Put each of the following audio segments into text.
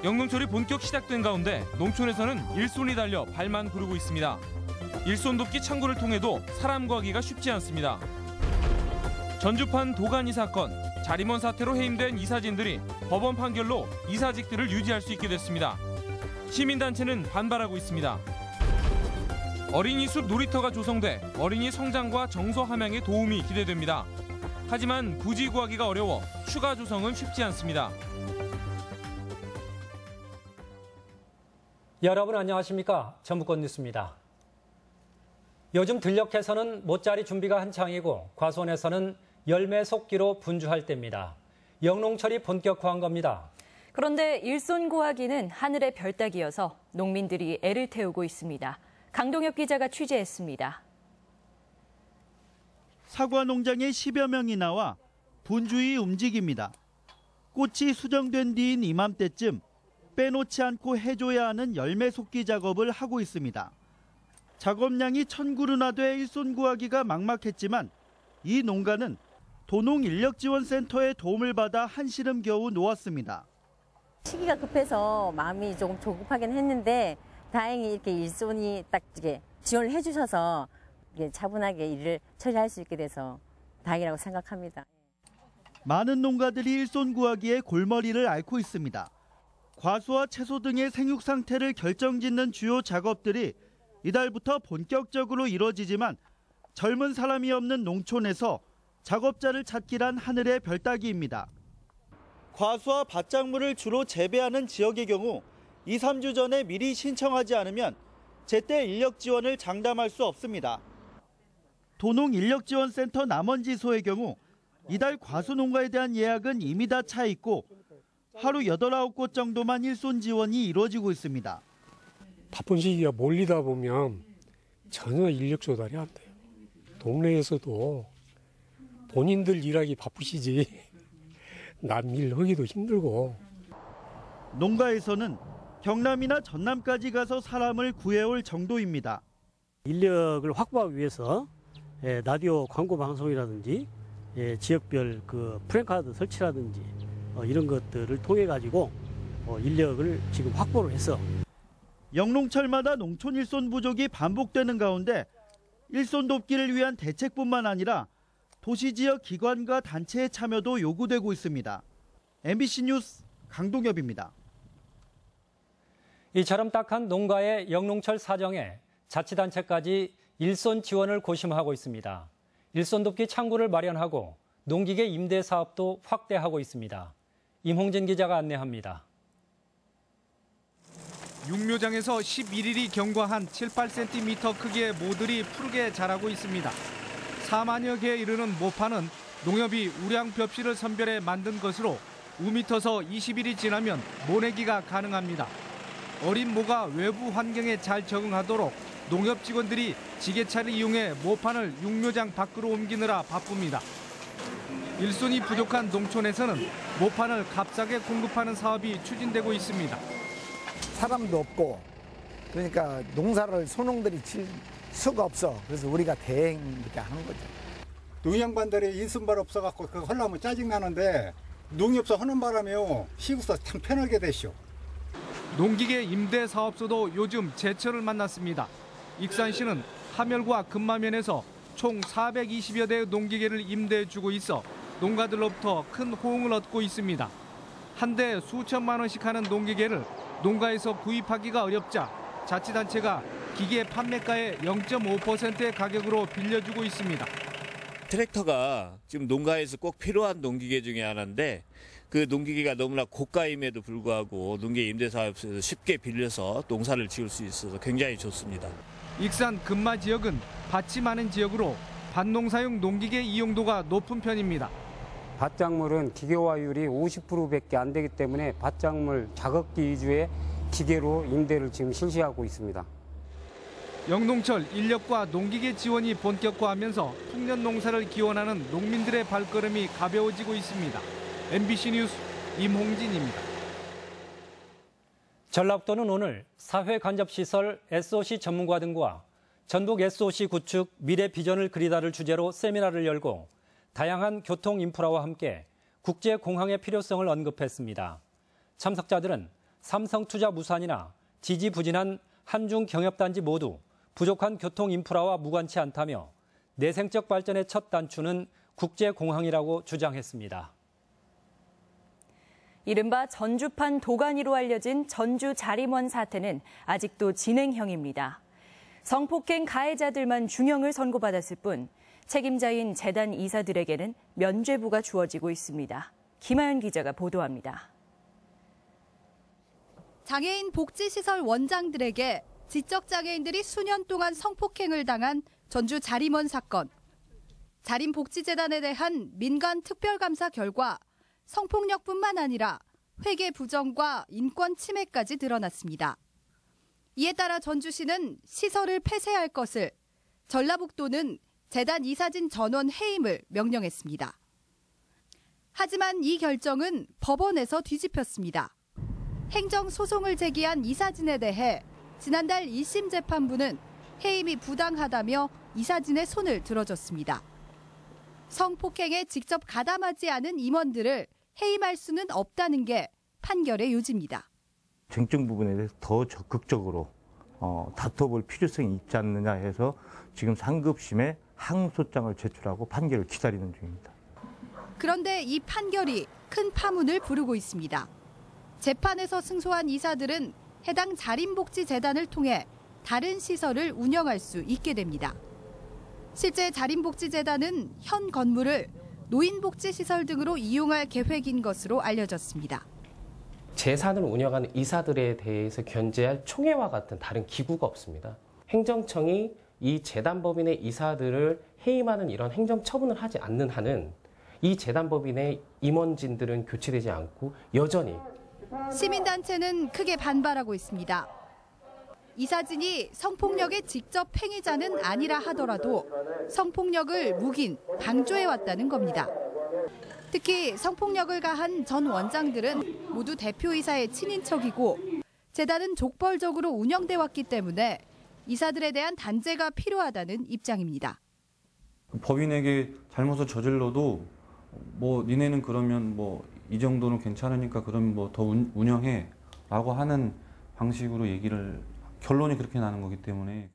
영농철이 본격 시작된 가운데 농촌에서는 일손이 달려 발만 구르고 있습니다. 일손 돕기 창구를 통해도 사람 구하기가 쉽지 않습니다. 전주판 도가니 사건, 자리먼 사태로 해임된 이사진들이 법원 판결로 이사직들을 유지할 수 있게 됐습니다. 시민단체는 반발하고 있습니다. 어린이숲 놀이터가 조성돼 어린이 성장과 정서 함양에 도움이 기대됩니다. 하지만 부지 구하기가 어려워 추가 조성은 쉽지 않습니다. 여러분 안녕하십니까? 전북권 뉴스입니다. 요즘 들녘에서는 모짜리 준비가 한창이고 과수원에서는 열매 속기로 분주할 때입니다. 영농철이 본격화한 겁니다. 그런데 일손 구하기는 하늘의 별 따기여서 농민들이 애를 태우고 있습니다. 강동엽 기자가 취재했습니다. 사과 농장에 10여 명이 나와 분주히 움직입니다. 꽃이 수정된 뒤인 이맘때쯤 빼놓지 않고 해줘야 하는 열매 속기 작업을 하고 있습니다. 작업량이 1000그루나 돼 일손 구하기가 막막했지만 이 농가는 도농인력지원센터의 도움을 받아 한시름 겨우 놓았습니다. 시기가 급해서 마음이 조금 조급하긴 했는데 다행히 이렇게 일손이 딱 이렇게 지원을 해주셔서 차분하게 일을 처리할 수 있게 돼서 다행이라고 생각합니다. 많은 농가들이 일손 구하기에 골머리를 앓고 있습니다. 과수와 채소 등의 생육 상태를 결정짓는 주요 작업들이 이달부터 본격적으로 이뤄지지만 젊은 사람이 없는 농촌에서 작업자를 찾기란 하늘의 별 따기입니다. 과수와 밭작물을 주로 재배하는 지역의 경우 2, 3주 전에 미리 신청하지 않으면 제때 인력 지원을 장담할 수 없습니다. 도농인력지원센터 남원지소의 경우 이달 과수 농가에 대한 예약은 이미 다 차 있고 하루 8, 9곳 정도만 일손 지원이 이루어지고 있습니다. 바쁜 시기가 몰리다 보면 전혀 인력 조달이 안 돼요. 동네에서도 본인들 일하기 바쁘시지 남일 하기도 힘들고. 농가에서는 경남이나 전남까지 가서 사람을 구해올 정도입니다. 인력을 확보하기 위해서 라디오 광고 방송이라든지 지역별 프랜카드 설치라든지 이런 것들을 통해 가지고 인력을 지금 확보를 해서 영농철마다 농촌 일손 부족이 반복되는 가운데 일손 돕기를 위한 대책뿐만 아니라 도시 지역 기관과 단체의 참여도 요구되고 있습니다. MBC 뉴스 강동엽입니다. 이처럼 딱한 농가의 영농철 사정에 자치단체까지 일손 지원을 고심하고 있습니다. 일손 돕기 창구를 마련하고 농기계 임대 사업도 확대하고 있습니다. 임홍진 기자가 안내합니다. 육묘장에서 11일이 경과한 7, 8cm 크기의 모들이 푸르게 자라고 있습니다. 4만여 개에 이르는 모파는 농협이 우량 벽지를 선별해 만든 것으로 우미터서 20일이 지나면 모내기가 가능합니다. 어린 모가 외부 환경에 잘 적응하도록 농협 직원들이 지게차를 이용해 모판을 육묘장 밖으로 옮기느라 바쁩니다. 일손이 부족한 농촌에서는 모판을 값싸게 공급하는 사업이 추진되고 있습니다. 사람도 없고 그러니까 농사를 소농들이 칠 수가 없어. 그래서 우리가 대행 이렇게 하는 거죠. 농양반들이 인순발 없어갖고 그거 하려면 짜증나는데 농이 없어 하는 바람에요. 시국서 참 편하게 되시오. 농기계 임대 사업소도 요즘 제철을 만났습니다. 익산시는 하멸과 금마면에서 총 420여 대의 농기계를 임대해주고 있어 농가들로부터 큰 호응을 얻고 있습니다. 한 대 수천만 원씩 하는 농기계를 농가에서 구입하기가 어렵자 자치단체가 기계 판매가의 0.5%의 가격으로 빌려주고 있습니다. 트랙터가 지금 농가에서 꼭 필요한 농기계 중에 하나인데 그 농기계가 너무나 고가임에도 불구하고 농기계 임대사업소에서 쉽게 빌려서 농사를 지을 수 있어서 굉장히 좋습니다. 익산 금마 지역은 밭이 많은 지역으로 밭농사용 농기계 이용도가 높은 편입니다. 밭작물은 기계화율이 50%밖에 안 되기 때문에 밭작물 작업기 위주의 기계로 임대를 지금 실시하고 있습니다. 영농철 인력과 농기계 지원이 본격화하면서 풍년 농사를 기원하는 농민들의 발걸음이 가벼워지고 있습니다. MBC 뉴스 임홍진입니다. 전라북도는 오늘 사회간접시설 SOC 전문가 등과 전북 SOC 구축 미래 비전을 그리다를 주제로 세미나를 열고 다양한 교통 인프라와 함께 국제공항의 필요성을 언급했습니다. 참석자들은 삼성투자무산이나 지지부진한 한중 경협단지 모두 부족한 교통 인프라와 무관치 않다며 내생적 발전의 첫 단추는 국제공항이라고 주장했습니다. 이른바 전주판 도가니로 알려진 전주 자림원 사태는 아직도 진행형입니다. 성폭행 가해자들만 중형을 선고받았을 뿐 책임자인 재단 이사들에게는 면죄부가 주어지고 있습니다. 김하연 기자가 보도합니다. 장애인 복지시설 원장들에게 지적장애인들이 수년 동안 성폭행을 당한 전주 자림원 사건. 자림복지재단에 대한 민간 특별감사 결과 성폭력뿐만 아니라 회계 부정과 인권 침해까지 드러났습니다. 이에 따라 전주시는 시설을 폐쇄할 것을, 전라북도는 재단 이사진 전원 해임을 명령했습니다. 하지만 이 결정은 법원에서 뒤집혔습니다. 행정소송을 제기한 이사진에 대해 지난달 1심 재판부는 해임이 부당하다며 이사진의 손을 들어줬습니다. 성폭행에 직접 가담하지 않은 임원들을 해임할 수는 없다는 게 판결의 요지입니다. 쟁점 부분에 대해서 더 적극적으로 다퉈볼 필요성이 있지 않느냐 해서 지금 상급심에 항소장을 제출하고 판결을 기다리는 중입니다. 그런데 이 판결이 큰 파문을 부르고 있습니다. 재판에서 승소한 이사들은 해당 자림복지재단을 통해 다른 시설을 운영할 수 있게 됩니다. 실제 자림복지재단은 현 건물을 노인복지시설 등으로 이용할 계획인 것으로 알려졌습니다. 재산을 운영하는 이사들에 대해서 견제할 총회와 같은 다른 기구가 없습니다. 행정청이 이 재단법인의 이사들을 해임하는 이런 행정처분을 하지 않는 한은 이 재단법인의 임원진들은 교체되지 않고 여전히 시민단체는 크게 반발하고 있습니다. 이사진이 성폭력의 직접 행위자는 아니라 하더라도 성폭력을 묵인, 방조해왔다는 겁니다. 특히 성폭력을 가한 전 원장들은 모두 대표이사의 친인척이고 재단은 족벌적으로 운영돼 왔기 때문에 이사들에 대한 단죄가 필요하다는 입장입니다. 법인에게 잘못을 저질러도 니네는 그러면 이 정도는 괜찮으니까 그럼 더 운영해 라고 하는 방식으로 결론이 그렇게 나는 거기 때문에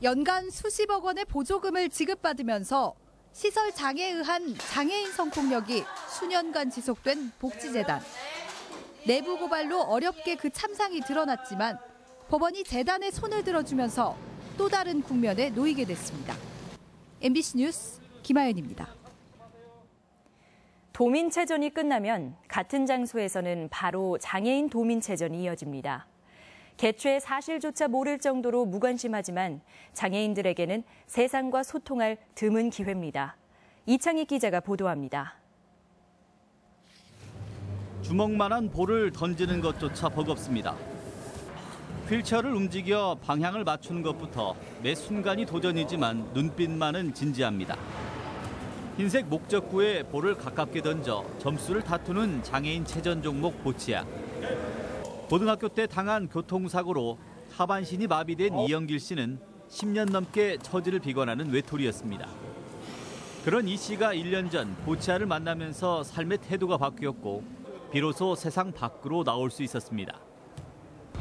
연간 수십억 원의 보조금을 지급받으면서 시설 장애에 의한 장애인 성폭력이 수년간 지속된 복지재단. 내부 고발로 어렵게 그 참상이 드러났지만 법원이 재단의 손을 들어주면서 또 다른 국면에 놓이게 됐습니다. MBC 뉴스 김하연입니다. 도민체전이 끝나면 같은 장소에서는 바로 장애인 도민체전이 이어집니다. 개최 사실조차 모를 정도로 무관심하지만 장애인들에게는 세상과 소통할 드문 기회입니다. 이창희 기자가 보도합니다. 주먹만한 볼을 던지는 것조차 버겁습니다. 휠체어를 움직여 방향을 맞추는 것부터 매 순간이 도전이지만 눈빛만은 진지합니다. 흰색 목적구에 볼을 가깝게 던져 점수를 다투는 장애인 체전 종목 보치아. 고등학교 때 당한 교통사고로 하반신이 마비된 이영길 씨는 10년 넘게 처지를 비관하는 외톨이였습니다. 그런 이 씨가 1년 전 보치아를 만나면서 삶의 태도가 바뀌었고 비로소 세상 밖으로 나올 수 있었습니다.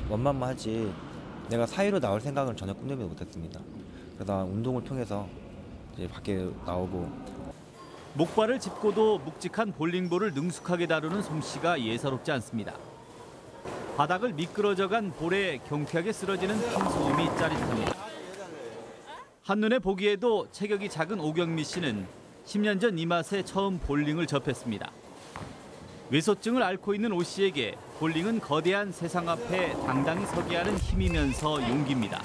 원만하지 내가 사회로 나올 생각을 전혀 꿈꾸지 못했습니다. 그러다 운동을 통해서 이제 밖에 나오고 목발을 짚고도 묵직한 볼링볼을 능숙하게 다루는 솜씨가 예사롭지 않습니다. 바닥을 미끄러져간 볼에 경쾌하게 쓰러지는 한소음이 짜릿합니다. 한눈에 보기에도 체격이 작은 오경미 씨는 10년 전 이 맛에 처음 볼링을 접했습니다. 외소증을 앓고 있는 오 씨에게 볼링은 거대한 세상 앞에 당당히 서게 하는 힘이면서 용기입니다.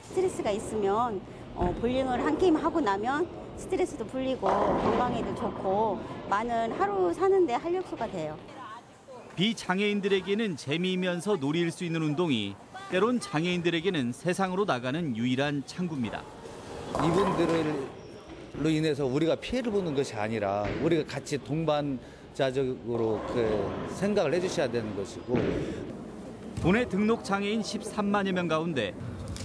스트레스가 있으면 볼링을 한 게임 하고 나면 스트레스도 풀리고 건강에도 좋고 많은 하루 사는데 활력소가 돼요. 비장애인들에게는 재미이면서 놀이일 수 있는 운동이 때론 장애인들에게는 세상으로 나가는 유일한 창구입니다. 이분들로 인해서 우리가 피해를 보는 것이 아니라 우리가 같이 동반자적으로 생각을 해주셔야 되는 것이고 국내 등록 장애인 13만여 명 가운데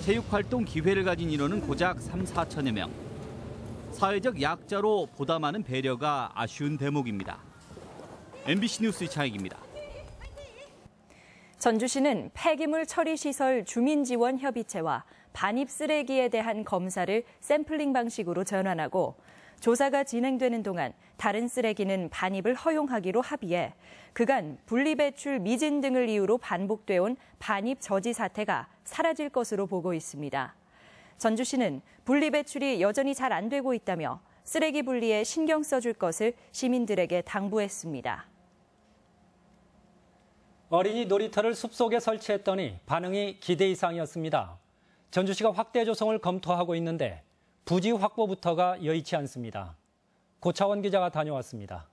체육활동 기회를 가진 인원은 고작 3, 4천여 명. 사회적 약자로 보다 많은 배려가 아쉬운 대목입니다. MBC 뉴스 이창익입니다. 전주시는 폐기물 처리 시설 주민 지원 협의체와 반입 쓰레기에 대한 검사를 샘플링 방식으로 전환하고 조사가 진행되는 동안 다른 쓰레기는 반입을 허용하기로 합의해 그간 분리배출 미진 등을 이유로 반복돼 온 반입 저지 사태가 사라질 것으로 보고 있습니다. 전주시는 분리배출이 여전히 잘 안 되고 있다며 쓰레기 분리에 신경 써줄 것을 시민들에게 당부했습니다. 어린이 놀이터를 숲속에 설치했더니 반응이 기대 이상이었습니다. 전주시가 확대 조성을 검토하고 있는데 부지 확보부터가 여의치 않습니다. 고차원 기자가 다녀왔습니다.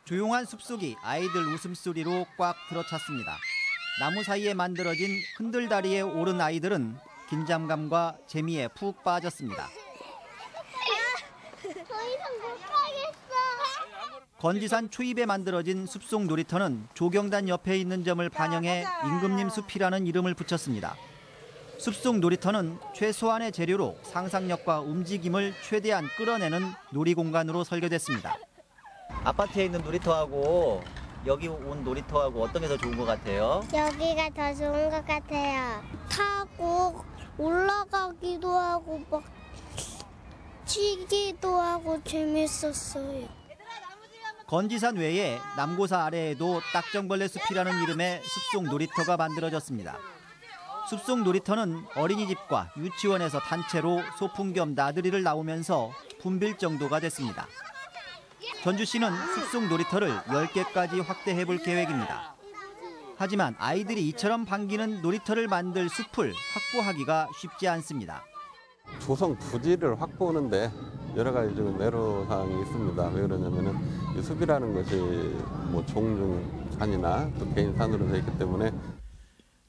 조용한 숲속이 아이들 웃음소리로 꽉 들어찼습니다. 나무 사이에 만들어진 흔들다리에 오른 아이들은 긴장감과 재미에 푹 빠졌습니다. 더 이상 못 가겠어. 건지산 초입에 만들어진 숲속 놀이터는 조경단 옆에 있는 점을 반영해 임금님 숲이라는 이름을 붙였습니다. 숲속 놀이터는 최소한의 재료로 상상력과 움직임을 최대한 끌어내는 놀이공간으로 설계됐습니다. 아파트에 있는 놀이터하고 여기 온 놀이터하고 어떤 게 더 좋은 것 같아요? 여기가 더 좋은 것 같아요. 타고 올라가기도 하고 막 치기도 하고 재밌었어요. 건지산 외에 남고사 아래에도 딱정벌레 숲이라는 이름의 숲속 놀이터가 만들어졌습니다. 숲속 놀이터는 어린이집과 유치원에서 단체로 소풍 겸 나들이를 나오면서 붐빌 정도가 됐습니다. 전주시는 숲속 놀이터를 10개까지 확대해 볼 계획입니다. 하지만 아이들이 이처럼 반기는 놀이터를 만들 숲을 확보하기가 쉽지 않습니다. 조성 부지를 확보하는데 여러 가지 좀 애로사항이 있습니다. 왜 그러냐면은 이 숲이라는 것이 뭐 종중산이나 또 개인산으로 되어 있기 때문에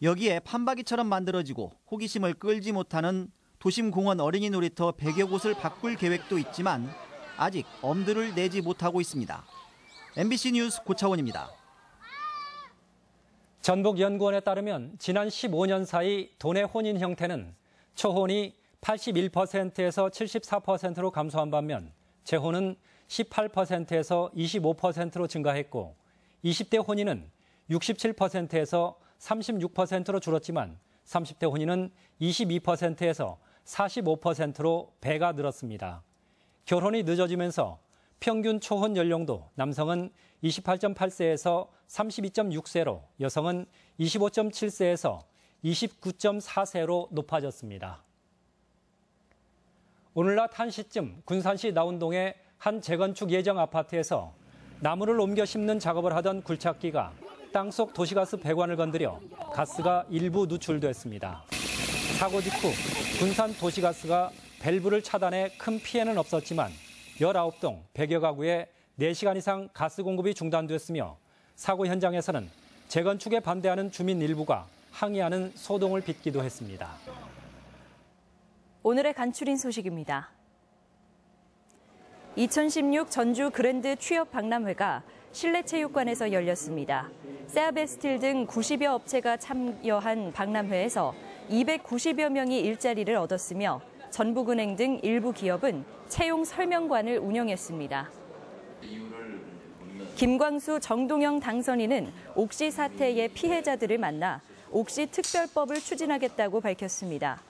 여기에 판박이처럼 만들어지고 호기심을 끌지 못하는 도심공원 어린이 놀이터 100여 곳을 바꿀 계획도 있지만 아직 엄두를 내지 못하고 있습니다. MBC 뉴스 고차원입니다. 전북연구원에 따르면 지난 15년 사이 도내 혼인 형태는 초혼이 81%에서 74%로 감소한 반면 재혼은 18%에서 25%로 증가했고 20대 혼인은 67%에서 36%로 줄었지만 30대 혼인은 22%에서 45%로 배가 늘었습니다. 결혼이 늦어지면서 평균 초혼 연령도 남성은 28.8세에서 32.6세로 여성은 25.7세에서 29.4세로 높아졌습니다. 오늘 낮 1시쯤 군산시 나운동의 한 재건축 예정 아파트에서 나무를 옮겨 심는 작업을 하던 굴착기가 땅속 도시가스 배관을 건드려 가스가 일부 누출됐습니다. 사고 직후 군산 도시가스가 밸브를 차단해 큰 피해는 없었지만 19동 100여 가구에 4시간 이상 가스 공급이 중단됐으며 사고 현장에서는 재건축에 반대하는 주민 일부가 항의하는 소동을 빚기도 했습니다. 오늘의 간추린 소식입니다. 2016 전주 그랜드 취업 박람회가 실내체육관에서 열렸습니다. 세아베스틸 등 90여 업체가 참여한 박람회에서 290여 명이 일자리를 얻었으며 전북은행 등 일부 기업은 채용 설명관을 운영했습니다. 김광수 정동영 당선인은 옥시 사태의 피해자들을 만나 옥시 특별법을 추진하겠다고 밝혔습니다.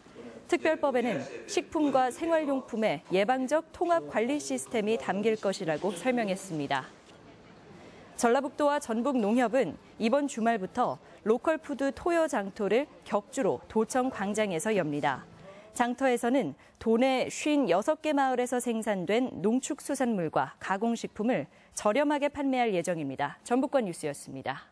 특별법에는 식품과 생활용품의 예방적 통합 관리 시스템이 담길 것이라고 설명했습니다. 전라북도와 전북농협은 이번 주말부터 로컬푸드 토요 장터를 격주로 도청 광장에서 엽니다. 장터에서는 도내 56개 마을에서 생산된 농축수산물과 가공식품을 저렴하게 판매할 예정입니다. 전북권 뉴스였습니다.